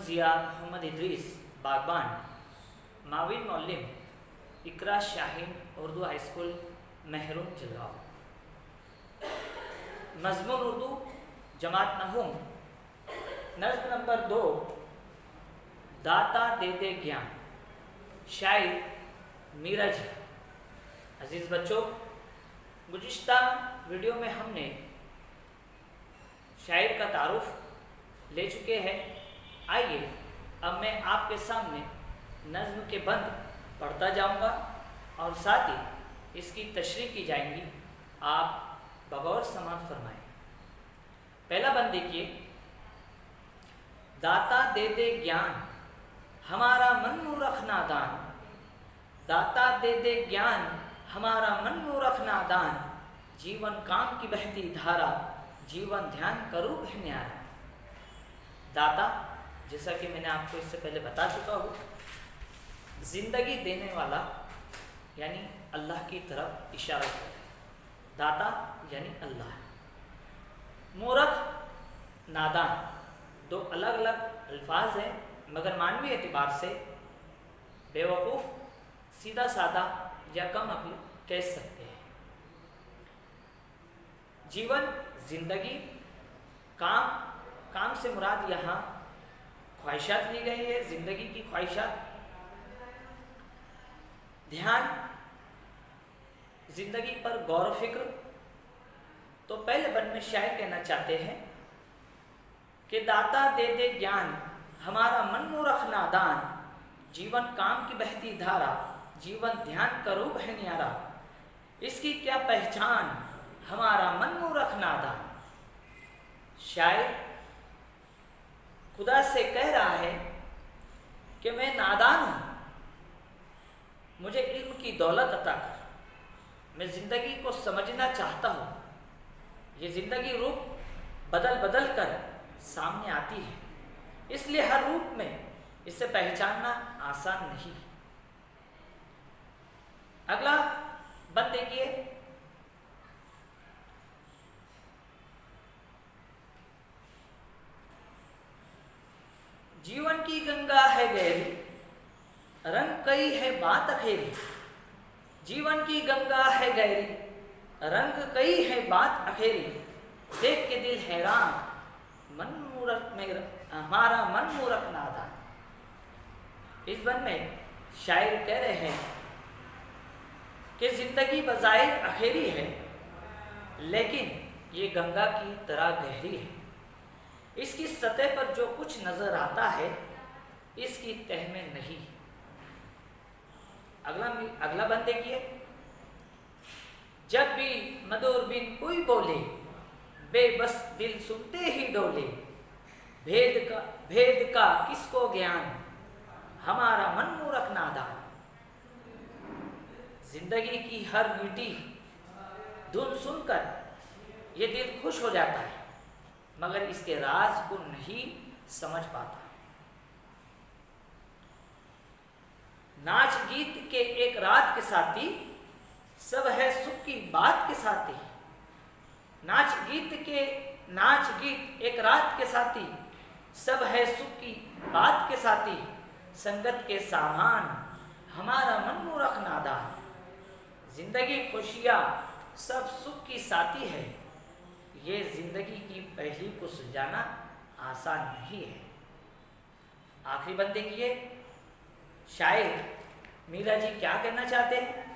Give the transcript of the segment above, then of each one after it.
ज़िया मोहम्मद इद्रीस बागबान, माविन मौलिम, Iqra Shaheen Urdu high school Mehrun Jalgaon. मज़मून उर्दू जमात नहुम, नज़्म नंबर 2, दाता दे दे ज्ञान, शायर मीरा जी। अजीज़ बच्चों, गुज़िश्ता वीडियो में हमने शायर का तारुफ ले चुके हैं। आइए अब मैं आपके सामने नज़्म के बंद पढ़ता जाऊंगा और साथ ही इसकी तशरीह की जाएंगी। आप बगौर समाअत फरमाएं। पहला बंद देखिए। दाता दे दे ज्ञान, हमारा मन मूरख नादान। दाता दे दे ज्ञान, हमारा मन मूरख नादान। जीवन काम की बहती धारा, जीवन ध्यान करूँ है न्यारा। दाता, जैसा कि मैंने आपको इससे पहले बता चुका हूँ, जिंदगी देने वाला यानी अल्लाह की तरफ इशारा करता है। दाता यानी अल्लाह। मूरख, नादान, दो अलग अलग अल्फाज हैं, मगर मानवी एतबार से बेवकूफ़, सीधा साधा या कम अक्ल कह सकते हैं। जीवन, जिंदगी, काम से मुराद यहाँ ख्वाहिशात ली गई है, जिंदगी की ख्वाहिशात। ध्यान, जिंदगी पर गौर फिक्र। तो पहले बंद में शायर कहना चाहते हैं कि दाता दे दे ज्ञान, हमारा मन मूरख नादान। जीवन काम की बहती धारा, जीवन ध्यान करूब है न्यारा। इसकी क्या पहचान, हमारा मन मूरख नादान। शायर खुदा से कह रहा है कि मैं नादान हूँ, मुझे इल्म की दौलत अता कर। मैं ज़िंदगी को समझना चाहता हूँ। ये ज़िंदगी रूप बदल बदल कर सामने आती है, इसलिए हर रूप में इसे पहचानना आसान नहीं। अगला बंद देखिए। जीवन की गंगा है गहरी, रंग कई है बात अखेरी। जीवन की गंगा है गहरी, रंग कई है बात अखेरी। देख के दिल हैरान, मन मूरख में हमारा मन मूरख नादान। इस बंद में शायर कह रहे हैं कि जिंदगी बज़ाहिर अखेरी है, लेकिन ये गंगा की तरह गहरी है। इसकी सतह पर जो कुछ नजर आता है, इसकी तह में नहीं। अगला बंद देखिए। जब भी मधुर बिन कोई बोले, बेबस दिल सुनते ही डोले। भेद का किसको ज्ञान, हमारा मन मूरख नादान। जिंदगी की हर मीठी धुन सुनकर ये दिल खुश हो जाता है, मगर इसके राज को नहीं समझ पाता। नाच गीत के एक रात के साथी, सब है सुख की बात के साथी। नाच गीत एक रात के साथी, सब है सुख की बात के साथी। संगत के सामान, हमारा मन मूरख नादान। जिंदगी खुशियाँ सब सुख की साथी है, ये जिंदगी की पहली को सुलझाना आसान नहीं है। आखिरी बंद देखिए। शायर मीरा जी क्या कहना चाहते हैं।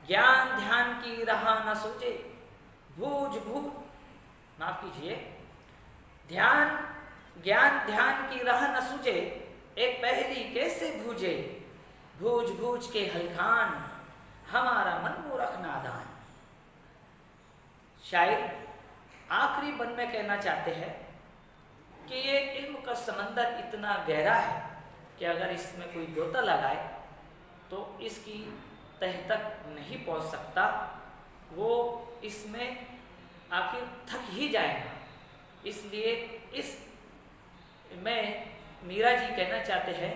ज्ञान ध्यान की राह न सोचे, माफ कीजिए। ज्ञान ध्यान की राह न सूझे, एक पहेली कैसे भूजे। भूज के हलखान, हमारा मन मूरख नादान। शायर आखिरी बंद में कहना चाहते हैं कि ये इल्म का समंदर इतना गहरा है कि अगर इसमें कोई गोता लगाए तो इसकी तह तक नहीं पहुंच सकता, वो इसमें आखिर थक ही जाएगा। इसलिए इस में मीरा जी कहना चाहते हैं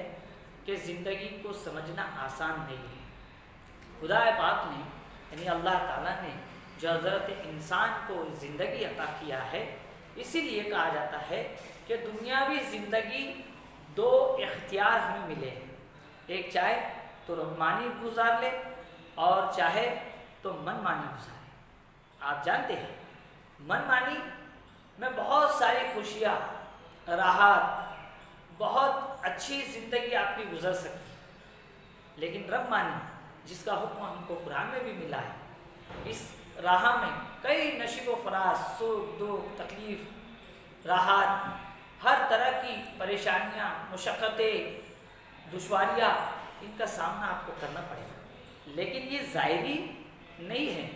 कि ज़िंदगी को समझना आसान नहीं है। खुदा पाक ने यानी अल्लाह ताला ने जो हज़रत इंसान को ज़िंदगी अता किया है, इसीलिए कहा जाता है कि दुनियावी ज़िंदगी दो इख्तियार हमें मिले हैं, एक चाहे तो रब्बानी गुजार ले और चाहे तो मनमानी गुजारे। आप जानते हैं मनमानी में बहुत सारी खुशियाँ, राहत, बहुत अच्छी ज़िंदगी आपकी गुजर सकती है, लेकिन रब्बानी जिसका हुक्म हमको कुरान में भी मिला है, इस राह में कई नशीब व फराज, सुख दुख, तकलीफ़, राहत, हर तरह की परेशानियाँ, मुशक्क़तें, दुश्वारियाँ, इनका सामना आपको करना पड़ेगा। लेकिन ये ज़ाहिरी नहीं है,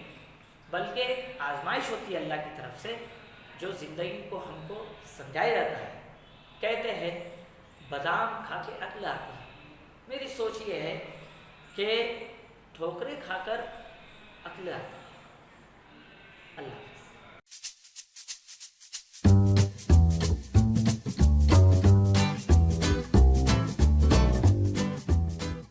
बल्कि आजमाइश होती है अल्लाह की तरफ से, जो ज़िंदगी को हमको समझाया जाता है। कहते हैं बादाम खा के अक्ल आती है। मेरी सोच ये है कि ठोकरें खाकर अक्ल आती है। अल्लाह